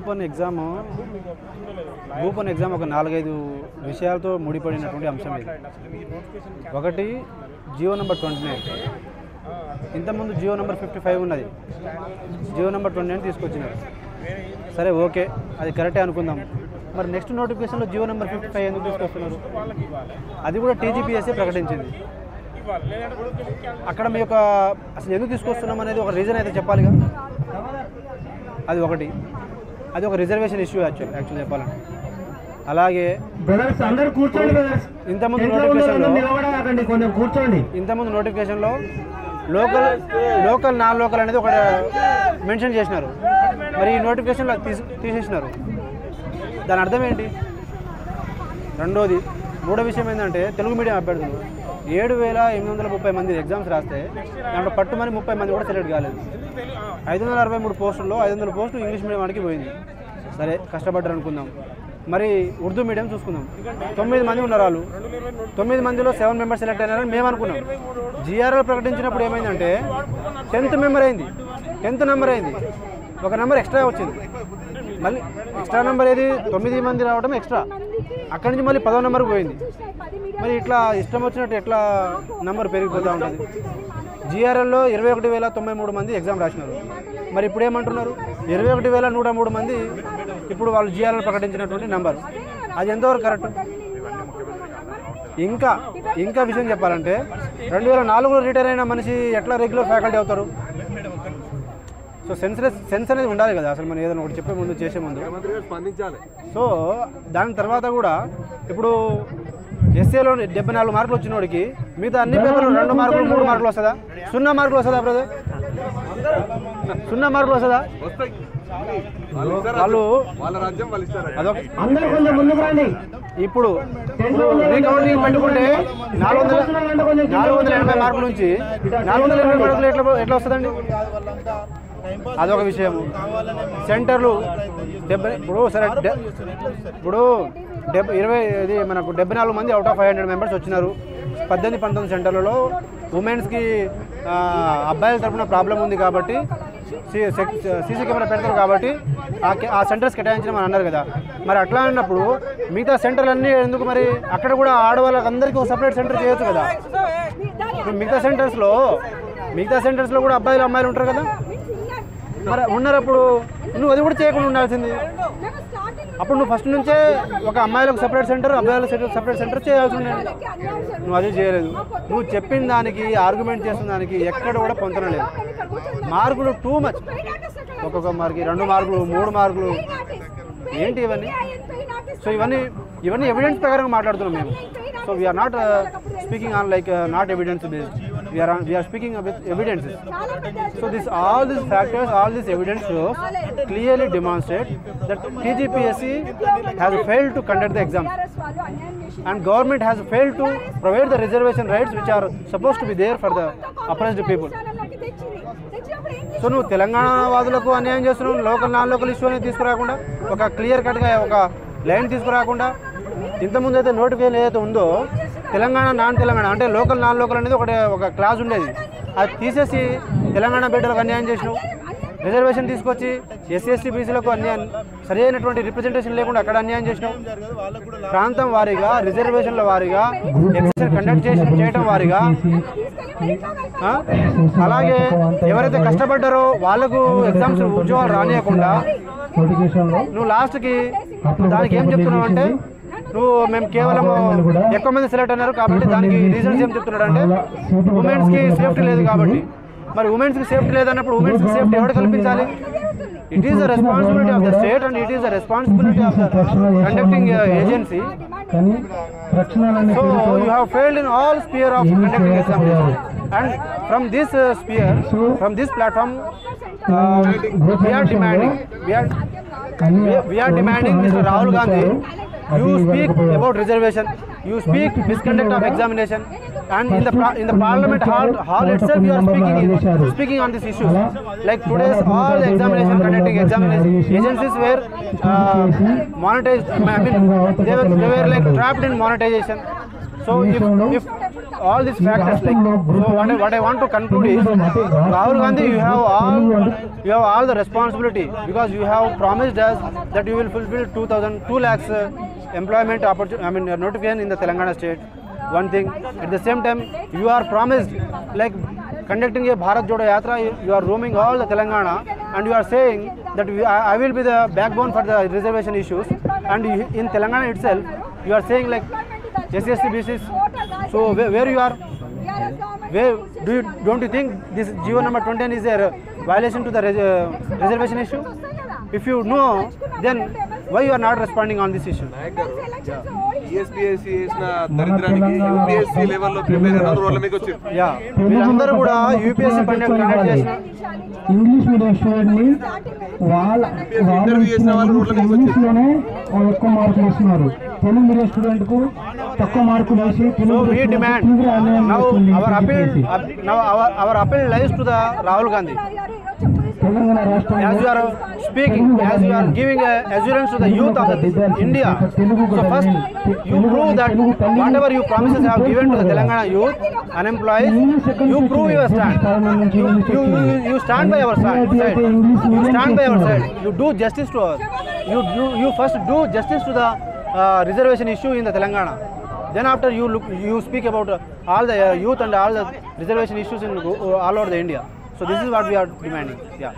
Group 1 exam ఒక 4-5 విషయాలతో ముడిపడినటువంటి అంశం ఇది. ఒకటి జియో నెంబర్ 29, ఇంతకుముందు జియో నెంబర్ 55 ఉన్నది, జియో నెంబర్ 29 తీసుకొచ్చినారు. సరే ఓకే, అది కరెక్టే అనుకుందాం. మరి నెక్స్ట్ నోటిఫికేషన్లో జియో నెంబర్ 55 ఎందుకు తీసుకొస్తున్నారు? అది కూడా టీజీపీఎస్సీ ప్రకటించింది. అక్కడ మీ యొక్క అసలు ఎందుకు తీసుకొస్తున్నాం అనేది ఒక రీజన్ అయితే చెప్పాలిగా. అది ఒకటి, అది ఒక రిజర్వేషన్ ఇష్యూ యాక్చువల్ చెప్పాలంటే. అలాగే ఇంతకుముందు నోటిఫికేషన్లో లోకల్ నాన్ లోకల్ అనేది ఒక మెన్షన్ చేసినారు. మరి ఈ నోటిఫికేషన్లో తీసేసినారు. దాని అర్థం ఏంటి? మూడో విషయం ఏంటంటే తెలుగు మీడియం అభ్యర్థులు 7,830 మంది ఎగ్జామ్స్ రాస్తే దాంట్లో పట్టుమని 30 మంది కూడా సెలెక్ట్ కాలేదు. 563 పోస్టుల్లో 500 పోస్టులు ఇంగ్లీష్ మీడియం వాడికి పోయింది. సరే కష్టపడ్డారు అనుకుందాం. మరి ఉర్దూ మీడియం చూసుకుందాం, 9 మంది ఉన్నారు. వాళ్ళు 9 మందిలో 7 మెంబర్స్ సెలెక్ట్ అయినారని మేము అనుకున్నాం. జిఆర్ఎల్ ప్రకటించినప్పుడు ఏమైందంటే 10th నెంబర్ అయింది, 10th నెంబర్ అయింది, ఒక నెంబర్ ఎక్స్ట్రా వచ్చింది. మళ్ళీ ఎక్స్ట్రా నెంబర్ ఏది 9 మంది రావడం ఎక్స్ట్రా, అక్కడి నుంచి మళ్ళీ 10వ నెంబర్కి పోయింది. మరి ఇట్లా ఇష్టం వచ్చినట్టు ఎట్లా నెంబర్ పెరిగిపోతూ ఉంటుంది. జిఆర్ఎల్లో 21,093 మంది ఎగ్జామ్ రాసినారు. మరి ఇప్పుడు ఏమంటున్నారు? 21,103 మంది ఇప్పుడు వాళ్ళు జిఆర్ఎల్ ప్రకటించినటువంటి నెంబర్. అది ఎంతవరకు కరెక్ట్? ఇంకా విషయం చెప్పాలంటే 2004లో రిటైర్ అయిన మనిషి ఎట్లా రెగ్యులర్ ఫ్యాకల్టీ అవుతారు? సో సెన్స్ అనేది ఉండాలి కదా అసలు మనం ఏదైనా ఒకటి చెప్పే ముందు చేసే ముందు స్పందించాలి. సో దాని తర్వాత కూడా ఇప్పుడు ఎస్ఏలో 74 మార్కులు వచ్చిన వాడికి మిగతా అన్ని పేపర్లు 2 మార్కులు 3 మార్కులు వస్తుందా? 0 మార్కులు వస్తుందా బ్రదర్? 0 మార్కులు వస్తుందా? వాళ్ళు ఇప్పుడు రీకౌంటింగ్ పెట్టుకుంటే 480 మార్కుల నుంచి 420 మార్కులు ఎట్లా వస్తుందండి? అదొక విషయం. సెంటర్లు 70 ఇప్పుడు 20 మనకు 74 మంది అవుట్ ఆఫ్ 500 మెంబర్స్ వచ్చినారు. 18-19 సెంటర్లలో ఉమెన్స్కి అబ్బాయిల తరఫున ప్రాబ్లం ఉంది కాబట్టి సీసీ కెమెరా పెడతారు కాబట్టి ఆ సెంటర్స్ కేటాయించడం అని అన్నారు కదా. మరి అట్లా అన్నప్పుడు మిగతా సెంటర్లన్నీ ఎందుకు? మరి అక్కడ కూడా ఆడవాళ్ళకి అందరికీ ఒక సపరేట్ సెంటర్ చేయొచ్చు కదా. మిగతా సెంటర్స్లో కూడా అబ్బాయిలు అమ్మాయిలు ఉంటారు కదా. మరి ఉన్నప్పుడు నువ్వు అది కూడా చేయకుండా ఉండాల్సింది. అప్పుడు నువ్వు ఫస్ట్ నుంచే ఒక అమ్మాయిలకు సపరేట్ సెంటర్, అబ్బాయిలకు సపరేట్ సెంటర్ చేయాల్సి ఉండేది. నువ్వు అది చేయలేదు. నువ్వు చెప్పిన దానికి ఆర్గ్యుమెంట్ చేసిన దానికి ఎక్కడ కూడా పొందలేదు. మార్కులు టూ మచ్, ఒక్కొక్క మార్కి 2 మార్కులు 3 మార్కులు ఏంటి ఇవన్నీ? సో ఇవన్నీ ఎవిడెన్స్ ప్రకారంగా మాట్లాడుతున్నాం మేము. So we are not speaking on like not evidence based. We are speaking with evidences. So all these factors, all these evidence shows clearly demonstrate that TGPSC has failed to conduct the exams and government has failed to provide the reservation rights which are supposed to be there for the oppressed people. So నువ్వు తెలంగాణ వాదులకు అన్యాయం చేస్తున్నావు. Local non local issue అనేది తీసుకురాకుండా, ఒక clear కట్గా ఒక line తీసుకురాకుండా, ఇంతకుముందు అయితే నోటిఫికేషన్ ఏదైతే ఉందో తెలంగాణ నాన్ తెలంగాణ అంటే లోకల్ నాన్ లోకల్ అనేది ఒక క్లాస్ ఉండేది. అది తీసేసి తెలంగాణ బిడ్డలకు అన్యాయం చేసినావు. రిజర్వేషన్ తీసుకొచ్చి ఎస్సీ బీసీలకు అన్యాయం, సరి అయినటువంటి రిప్రజెంటేషన్ లేకుండా అక్కడ అన్యాయం చేసినావు. ప్రాంతం వారీగా రిజర్వేషన్ల వారీగా ఎగ్జామ్స్ కండక్ట్ చేయడం వారీగా, అలాగే ఎవరైతే కష్టపడ్డారో వాళ్ళకు ఎగ్జామ్స్ ఉద్యోగాలు రానియకుండా నువ్వు లాస్ట్కి దానికి ఏం చెప్తున్నావు అంటే మేము కేవలం ఎక్కువ మంది సెలెక్ట్ అయినారు కాబట్టి దానికి రీజన్స్ ఏం చెప్తున్నాడు అంటే ఉమెన్స్కి సేఫ్టీ లేదు కాబట్టి. మరి ఉమెన్స్కి సేఫ్టీ లేదన్నప్పుడు ఉమెన్స్కి సేఫ్టీ ఎవరు కల్పించాలి? It is the responsibility of the state and it is the responsibility of the conducting agency. So you have failed in all sphere of conducting examination and from this sphere, from this platform we are demanding Mr. Rahul Gandhi, you speak about reservation, you speak misconduct of examination, and in the parliament hall itself you are speaking on these issues. Like today's all examination conducting examination agencies were monetized. I mean they were like trapped in monetization. So if all these factors, like, so what I want to conclude is, Rahul Gandhi, you have all the responsibility, because you have promised us that you will fulfill 2 lakhs employment opportunity, notification in the Telangana state. One thing, at the same time, you are promised, like, conducting a Bharat Jodo Yatra. You are roaming all the Telangana, and you are saying that I will be the backbone for the reservation issues. And in Telangana itself, you are saying, like, SC BCs. So where you are, don't you think this GO number 20 is a violation to the reservation issue? If you know, then why you are not responding on this issue? ESPSC చేసిన దరిద్రానికి UPSC లెవెల్లో prepare అయిన రోడ్ల మీకు వచ్చి వీళ్ళందరూ కూడా UPSC conduct చేసి ఇంగ్లీష్ మీడియం స్టూడెంట్ ని ఇంగ్లీష్లోనే ఎక్కువ మార్కులు ఇస్తున్నారు. తెలుగు మీడియం స్టూడెంట్ కు తక్కువ మార్కులు వేసి our appeal lies to the Rahul Gandhi. As you are speaking, as you are giving assurance to the youth of India, so first you prove that whatever you promises have given to the Telangana youth, unemployed, you prove your stand. You stand by our side. You stand by our side. You do justice to us. You first do justice to the reservation issue in the Telangana. Then after you speak about all the youth and all the reservation issues in all over the India. So this is what we are demanding. Yeah.